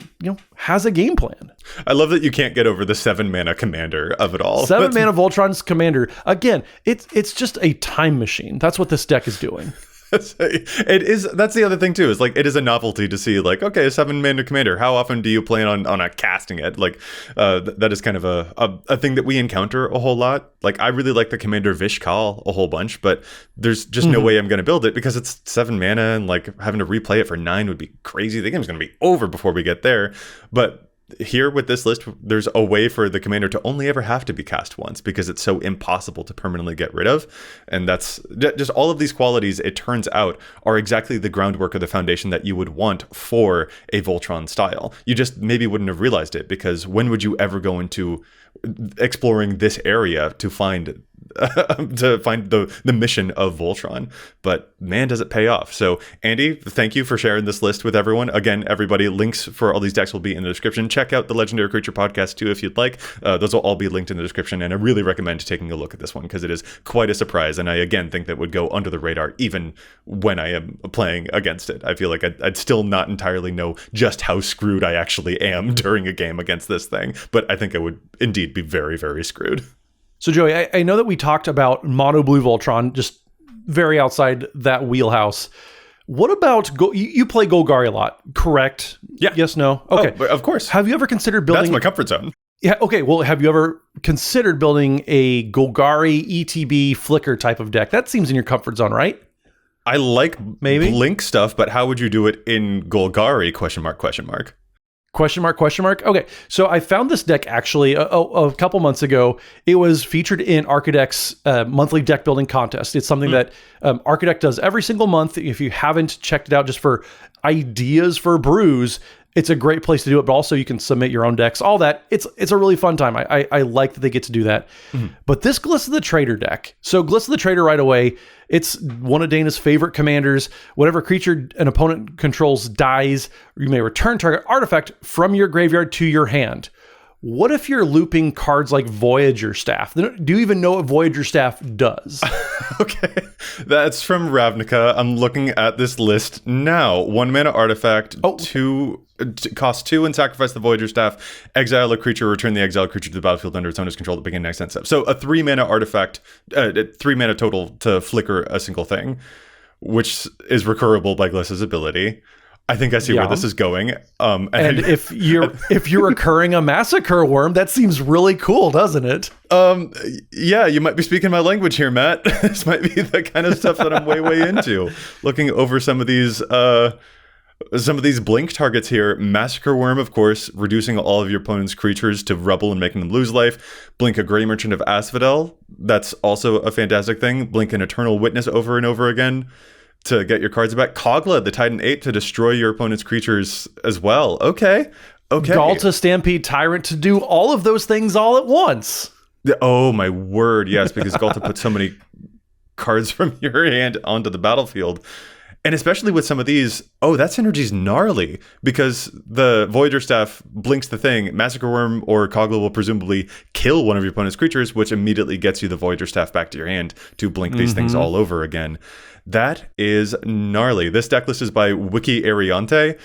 has a game plan. I love that you can't get over the 7 mana commander of it all. 7 mana Voltron's commander. Again, it's just a time machine. That's what this deck is doing. It is. That's the other thing too. Is like it is a novelty to see like, okay, a 7 mana commander. How often do you plan on a casting it? Like that is kind of a thing that we encounter a whole lot. Like I really like the Commander Vishkal a whole bunch, but there's just no way I'm going to build it because it's 7 mana and like having to replay it for 9 would be crazy. The game's going to be over before we get there. But here with this list, there's a way for the commander to only ever have to be cast once because it's so impossible to permanently get rid of. And that's just all of these qualities, it turns out, are exactly the groundwork or the foundation that you would want for a Voltron style. You just maybe wouldn't have realized it because when would you ever go into exploring this area to find the mission of Voltron? But man, does it pay off. So Andy, thank you for sharing this list with everyone. Again, everybody, links for all these decks will be in the description. Check out the Legendary Creature podcast too if you'd like. Those will all be linked in the description, and I really recommend taking a look at this one because it is quite a surprise, and I again think that would go under the radar even when I am playing against it. I feel like I'd still not entirely know just how screwed I actually am during a game against this thing, but I think I would indeed be very, very screwed. So Joey, I know that we talked about mono blue Voltron, just very outside that wheelhouse. What about, you play Golgari a lot, correct? Yeah. Yes, no? Okay. Oh, of course. Have you ever considered building... That's my comfort zone. Yeah, okay. Well, have you ever considered building a Golgari ETB flicker type of deck? That seems in your comfort zone, right? I like maybe Blink stuff, but how would you do it in Golgari? ? Question mark. Okay, so I found this deck actually a couple months ago. It was featured in Archidec's monthly deck building contest. It's something that Archidec does every single month. If you haven't checked it out just for ideas for Brews, it's a great place to do it, but also you can submit your own decks, all that. It's a really fun time. I like that they get to do that. But this Glissa the Trader deck. So Glissa the Trader right away, it's one of Dana's favorite commanders. Whatever creature an opponent controls dies, you may return target artifact from your graveyard to your hand. what if you're looping cards like Voyager Staff? Do you even know what Voyager Staff does? Okay, that's from Ravnica. I'm looking at this list now. 1 mana artifact, cost 2 and sacrifice the Voyager Staff. Exile a creature, return the exiled creature to the battlefield under its owner's control at the beginning next end step. So a 3 mana artifact, 3 mana total to flicker a single thing, which is recurable by Gliss's ability. I think I see where this is going. And if you're recurring a Massacre Worm, that seems really cool, doesn't it? Yeah, you might be speaking my language here, Matt. This might be the kind of stuff that I'm way into. Looking over some of these blink targets here. Massacre Worm, of course, reducing all of your opponent's creatures to rubble and making them lose life. Blink a Grey Merchant of Asphodel. That's also a fantastic thing. Blink an Eternal Witness over and over again to get your cards back. Kogla, the Titan Ape, to destroy your opponent's creatures as well. Okay. Galta Stampede Tyrant to do all of those things all at once. Oh my word, yes, because Galta puts so many cards from your hand onto the battlefield. And especially with some of these, that synergy's gnarly, because the Voyager Staff blinks the thing. Massacre Worm or Kogla will presumably kill one of your opponent's creatures, which immediately gets you the Voyager Staff back to your hand to blink these things all over again. That is gnarly. This deck list is by Wiki Ariante.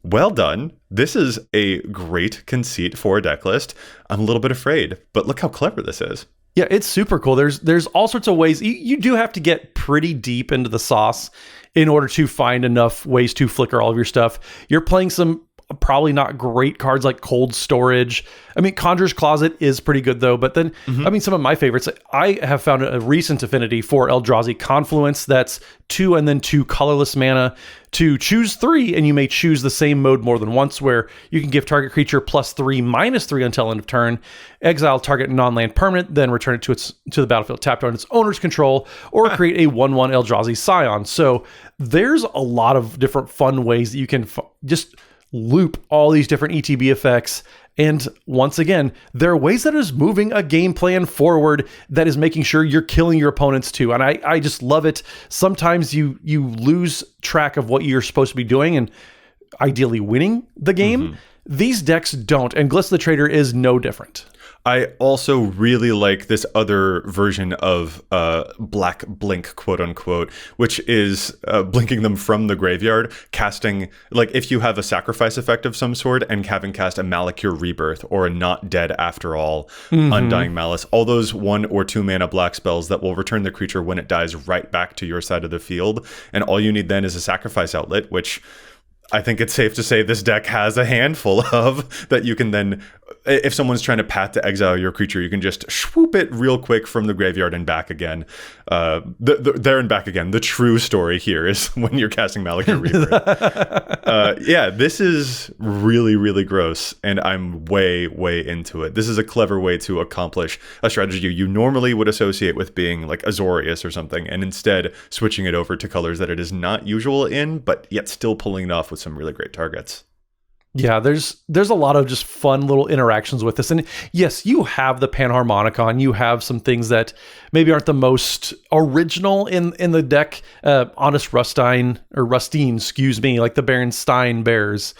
Well done. This is a great conceit for a deck list. I'm a little bit afraid, but look how clever this is. Yeah, it's super cool. There's all sorts of ways. You do have to get pretty deep into the sauce in order to find enough ways to flicker all of your stuff. You're playing some probably not great cards like Cold Storage. I mean, Conjurer's Closet is pretty good though, but then, I mean, some of my favorites, I have found a recent affinity for Eldrazi Confluence. That's 2 and then 2 colorless mana to choose 3, and you may choose the same mode more than once, where you can give target creature +3/-3 until end of turn, exile target non-land permanent, then return it to the battlefield tapped on its owner's control, or create a 1/1 Eldrazi Scion. So there's a lot of different fun ways that you can just loop all these different ETB effects. And once again, there are ways that is moving a game plan forward that is making sure you're killing your opponents too. And I just love it. Sometimes you lose track of what you're supposed to be doing and ideally winning the game. These decks don't, and Gliss the Trader is no different. I also really like this other version of Black Blink, quote unquote, which is blinking them from the graveyard, casting, like if you have a sacrifice effect of some sort and having cast a Malakir Rebirth or a Not Dead After All, Undying Malice, all those 1 or 2 mana black spells that will return the creature when it dies right back to your side of the field. And all you need then is a sacrifice outlet, which I think it's safe to say this deck has a handful of that you can then, if someone's trying to path to exile your creature, you can just swoop it real quick from the graveyard and back again. There and back again. The true story here is when you're casting Malakir Rebirth. Yeah, this is really, really gross, and I'm way into it. This is a clever way to accomplish a strategy you normally would associate with being like Azorius or something, and instead switching it over to colors that it is not usual in, but yet still pulling it off with some really great targets. Yeah, there's a lot of just fun little interactions with this. And yes, you have the Panharmonicon, you have some things that maybe aren't the most original in the deck. Honest Rustine, like the Berenstain Bears.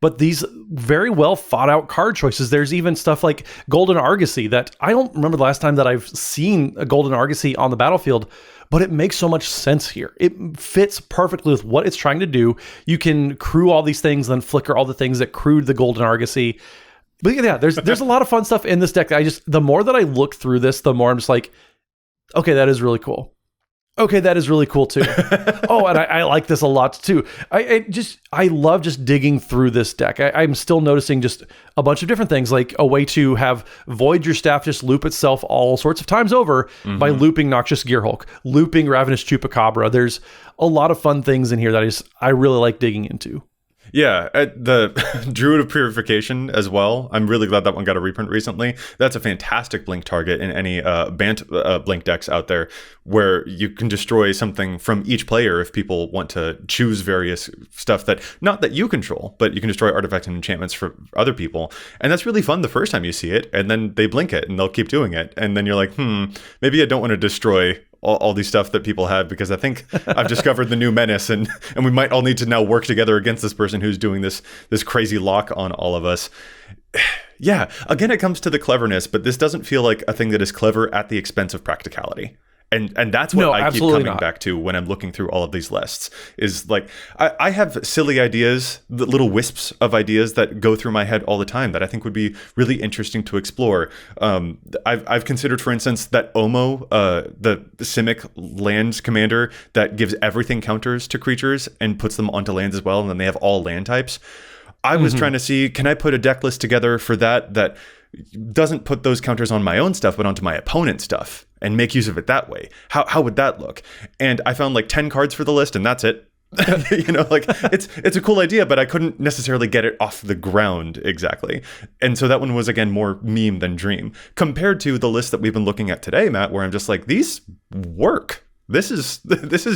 But these very well thought out card choices. There's even stuff like Golden Argosy that I don't remember the last time that I've seen a Golden Argosy on the battlefield, but it makes so much sense here. It fits perfectly with what it's trying to do. You can crew all these things, then flicker all the things that crewed the Golden Argosy. But yeah, there's a lot of fun stuff in this deck. The more that I look through this, the more I'm just like, okay, that is really cool. Okay, that is really cool too. Oh, and I like this a lot too. I love just digging through this deck. I'm still noticing just a bunch of different things, like a way to have Voyager Staff just loop itself all sorts of times over by looping Noxious Gearhulk, looping Ravenous Chupacabra. There's a lot of fun things in here that I really like digging into. Yeah, the Druid of Purification as well. I'm really glad that one got a reprint recently. That's a fantastic blink target in any Bant blink decks out there, where you can destroy something from each player if people want to choose various stuff that, not that you control, but you can destroy artifacts and enchantments for other people. And that's really fun the first time you see it, and then they blink it and they'll keep doing it. And then you're like, maybe I don't want to destroy all these stuff that people have, because I think I've discovered the new menace, and we might all need to now work together against this person who's doing this crazy lock on all of us. Yeah, again, it comes to the cleverness, but this doesn't feel like a thing that is clever at the expense of practicality. And that's what No, I keep absolutely coming not. back to when I'm looking through all of these lists, is like, I have silly ideas, the little wisps of ideas that go through my head all the time that I think would be really interesting to explore. I've considered, for instance, that Omo, the Simic land commander that gives everything counters to creatures and puts them onto lands as well, and then they have all land types. I was trying to see, can I put a deck list together for that doesn't put those counters on my own stuff, but onto my opponent's stuff and make use of it that way? How would that look? And I found like 10 cards for the list, and that's it. Like it's a cool idea, but I couldn't necessarily get it off the ground exactly. And so that one was, again, more meme than dream compared to the list that we've been looking at today, Matt, where I'm just like, these work. This is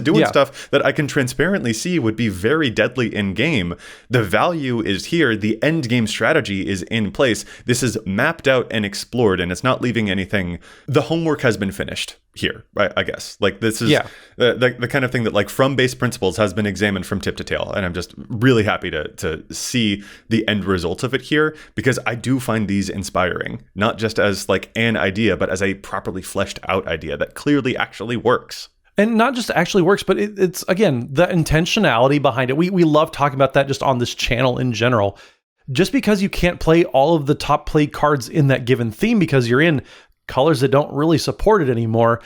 doing stuff that I can transparently see would be very deadly in game. The value is here. The end game strategy is in place. This is mapped out and explored, and it's not leaving anything. The homework has been finished here, I guess. Like, this is the kind of thing that, like, from base principles has been examined from tip to tail. And I'm just really happy to see the end result of it here, because I do find these inspiring, not just as like an idea, but as a properly fleshed out idea that clearly actually works. And not just actually works, but it's, again, the intentionality behind it. We love talking about that just on this channel in general. Just because you can't play all of the top played cards in that given theme because you're in colors that don't really support it anymore.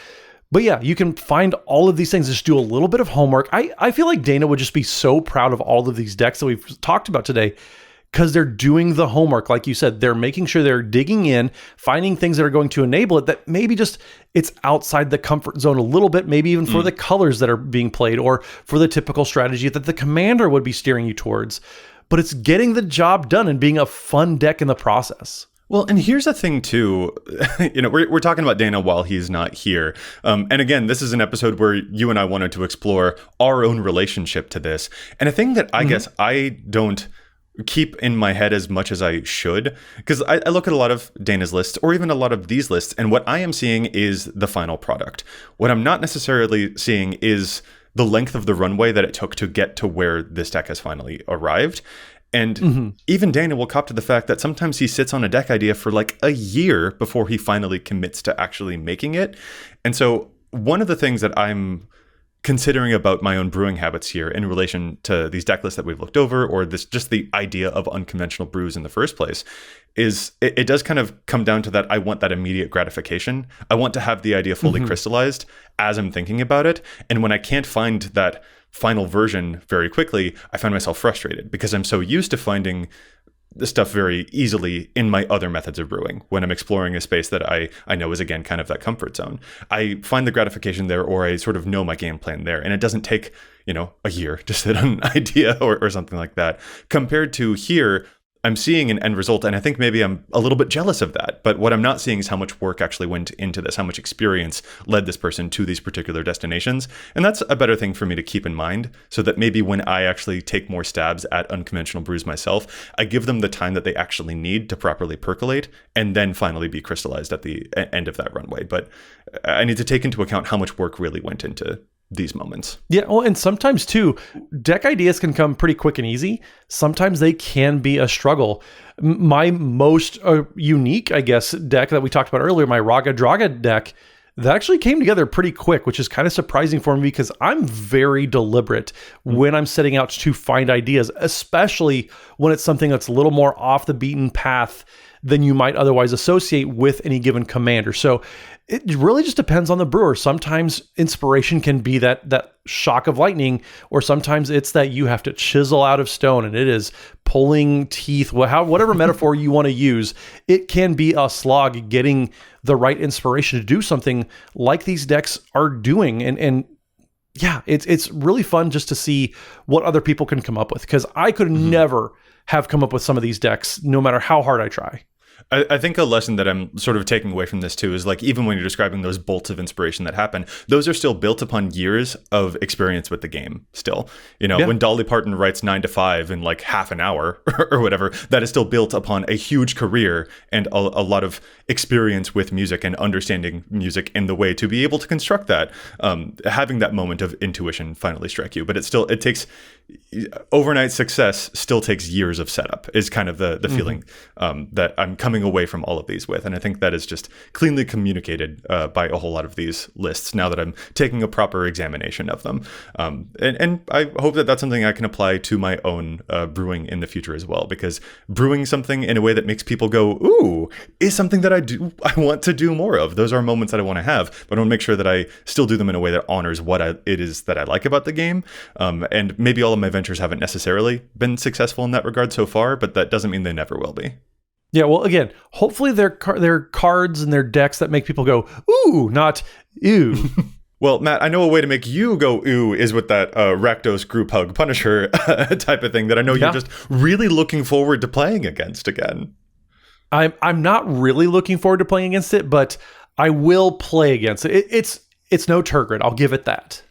But yeah, you can find all of these things, just do a little bit of homework. I feel like Dana would just be so proud of all of these decks that we've talked about today, because they're doing the homework. Like you said, they're making sure they're digging in, finding things that are going to enable it that maybe just it's outside the comfort zone a little bit, maybe even for the colors that are being played or for the typical strategy that the commander would be steering you towards. But it's getting the job done and being a fun deck in the process. Well, and here's a thing too, we're talking about Dana while he's not here. And again, this is an episode where you and I wanted to explore our own relationship to this. And a thing that I guess I don't keep in my head as much as I should, because I look at a lot of Dana's lists or even a lot of these lists, and what I am seeing is the final product. What I'm not necessarily seeing is the length of the runway that it took to get to where this deck has finally arrived. And even Dana will cop to the fact that sometimes he sits on a deck idea for like a year before he finally commits to actually making it. And so one of the things that I'm considering about my own brewing habits here in relation to these deck lists that we've looked over, or this just the idea of unconventional brews in the first place, is it does kind of come down to that I want that immediate gratification. I want to have the idea fully crystallized as I'm thinking about it. And when I can't find that final version very quickly, I find myself frustrated because I'm so used to finding the stuff very easily in my other methods of brewing when I'm exploring a space that I know is, again, kind of that comfort zone. I find the gratification there, or I sort of know my game plan there, and it doesn't take, a year to sit on an idea or something like that. Compared to here, I'm seeing an end result, and I think maybe I'm a little bit jealous of that. But what I'm not seeing is how much work actually went into this, how much experience led this person to these particular destinations. And that's a better thing for me to keep in mind, so that maybe when I actually take more stabs at unconventional brews myself, I give them the time that they actually need to properly percolate and then finally be crystallized at the end of that runway. But I need to take into account how much work really went into these moments. Yeah, well, and sometimes too, deck ideas can come pretty quick and easy. Sometimes they can be a struggle. My most unique, I guess, deck that we talked about earlier, my Raga Draga deck, that actually came together pretty quick, which is kind of surprising for me because I'm very deliberate when I'm setting out to find ideas, especially when it's something that's a little more off the beaten path than you might otherwise associate with any given commander. So it really just depends on the brewer. Sometimes inspiration can be that shock of lightning, or sometimes it's that you have to chisel out of stone and it is pulling teeth, whatever metaphor you want to use. It can be a slog getting the right inspiration to do something like these decks are doing. And yeah, it's really fun just to see what other people can come up with, because I could never have come up with some of these decks no matter how hard I try. I think a lesson that I'm sort of taking away from this too is, like, even when you're describing those bolts of inspiration that happen, those are still built upon years of experience with the game still. When Dolly Parton writes 9 to 5 in like half an hour or whatever, that is still built upon a huge career and a lot of experience with music and understanding music in the way to be able to construct that, having that moment of intuition finally strike you. But it takes overnight success still takes years of setup is kind of the feeling that I'm coming away from all of these with. And I think that is just cleanly communicated by a whole lot of these lists now that I'm taking a proper examination of them. And I hope that that's something I can apply to my own brewing in the future as well, because brewing something in a way that makes people go, ooh, is something that I want to do more of. Those are moments that I want to have, but I want to make sure that I still do them in a way that honors what it is that I like about the game. And maybe all of my ventures haven't necessarily been successful in that regard so far, but that doesn't mean they never will be. Yeah, well, again, hopefully they're cards and their decks that make people go, ooh, not ew. Well, Matt, I know a way to make you go ooh is with that Rakdos group hug Punisher type of thing that I know you're just really looking forward to playing against again. I'm not really looking forward to playing against it, but I will play against it. It's no Turgid, I'll give it that.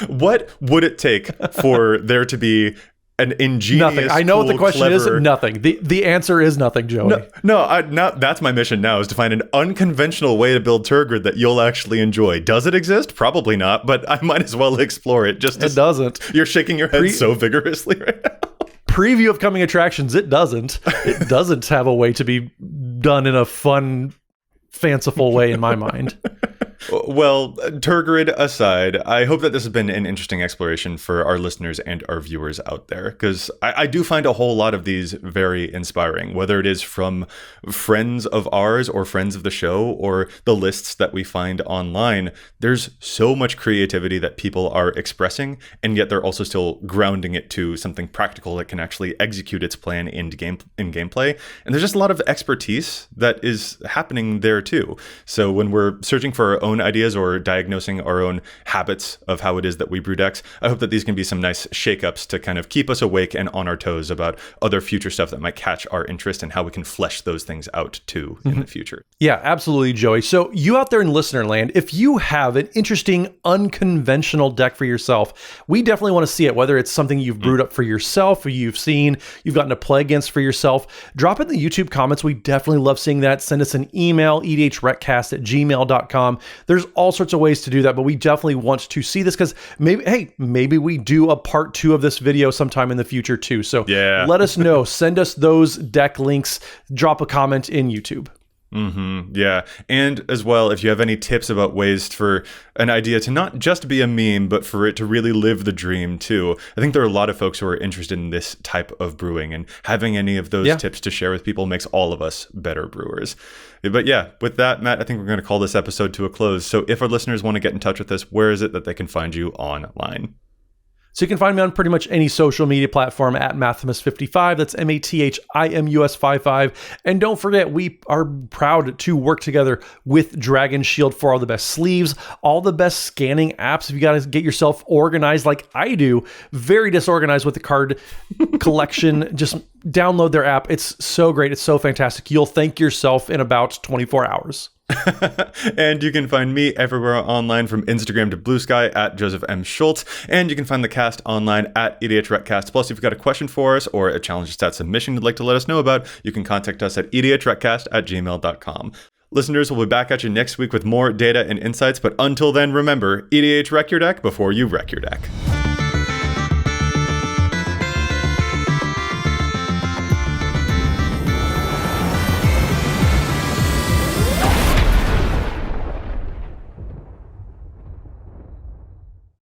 What would it take for there to be an ingenious, nothing. I know cool, what the question clever... is. Nothing. The answer is nothing, Joey. No, that's my mission now, is to find an unconventional way to build Turgid that you'll actually enjoy. Does it exist? Probably not, but I might as well explore it. It doesn't. You're shaking your head so vigorously right now. Preview of coming attractions, it doesn't. It doesn't have a way to be done in a fun, fanciful way in my mind. Well, Turgid aside, I hope that this has been an interesting exploration for our listeners and our viewers out there, because I do find a whole lot of these very inspiring, whether it is from friends of ours or friends of the show or the lists that we find online. There's so much creativity that people are expressing, and yet they're also still grounding it to something practical that can actually execute its plan in gameplay. And there's just a lot of expertise that is happening there too. So when we're searching for our own ideas or diagnosing our own habits of how it is that we brew decks, I hope that these can be some nice shakeups to kind of keep us awake and on our toes about other future stuff that might catch our interest and how we can flesh those things out too in the future. Yeah, absolutely, Joey. So you out there in listener land, if you have an interesting unconventional deck for yourself, we definitely want to see it, whether it's something you've brewed up for yourself or you've gotten to play against for yourself. Drop it in the YouTube comments. We definitely love seeing that. Send us an email, EDHRECast@gmail.com. There's all sorts of ways to do that, but we definitely want to see this because maybe we do a part 2 of this video sometime in the future too. So let us know. Send us those deck links. Drop a comment in YouTube. Yeah. And as well, if you have any tips about ways for an idea to not just be a meme, but for it to really live the dream too. I think there are a lot of folks who are interested in this type of brewing, and having any of those tips to share with people makes all of us better brewers. But yeah, with that, Matt, I think we're going to call this episode to a close. So if our listeners want to get in touch with us, where is it that they can find you online? So you can find me on pretty much any social media platform at Mathimus55. That's MATHIMUS55. And don't forget, we are proud to work together with Dragon Shield for all the best sleeves, all the best scanning apps. If you got to get yourself organized like I do, very disorganized with the card collection, just download their app. It's so great. It's so fantastic. You'll thank yourself in about 24 hours. And you can find me everywhere online, from Instagram to Blue Sky at Joseph M. Schultz. And you can find the cast online at EDHRECast. Plus, if you've got a question for us or a challenge stat submission you'd like to let us know about, you can contact us at EDHRECast@gmail.com. Listeners, we'll be back at you next week with more data and insights. But until then, remember, EDHREC your deck before you wreck your deck.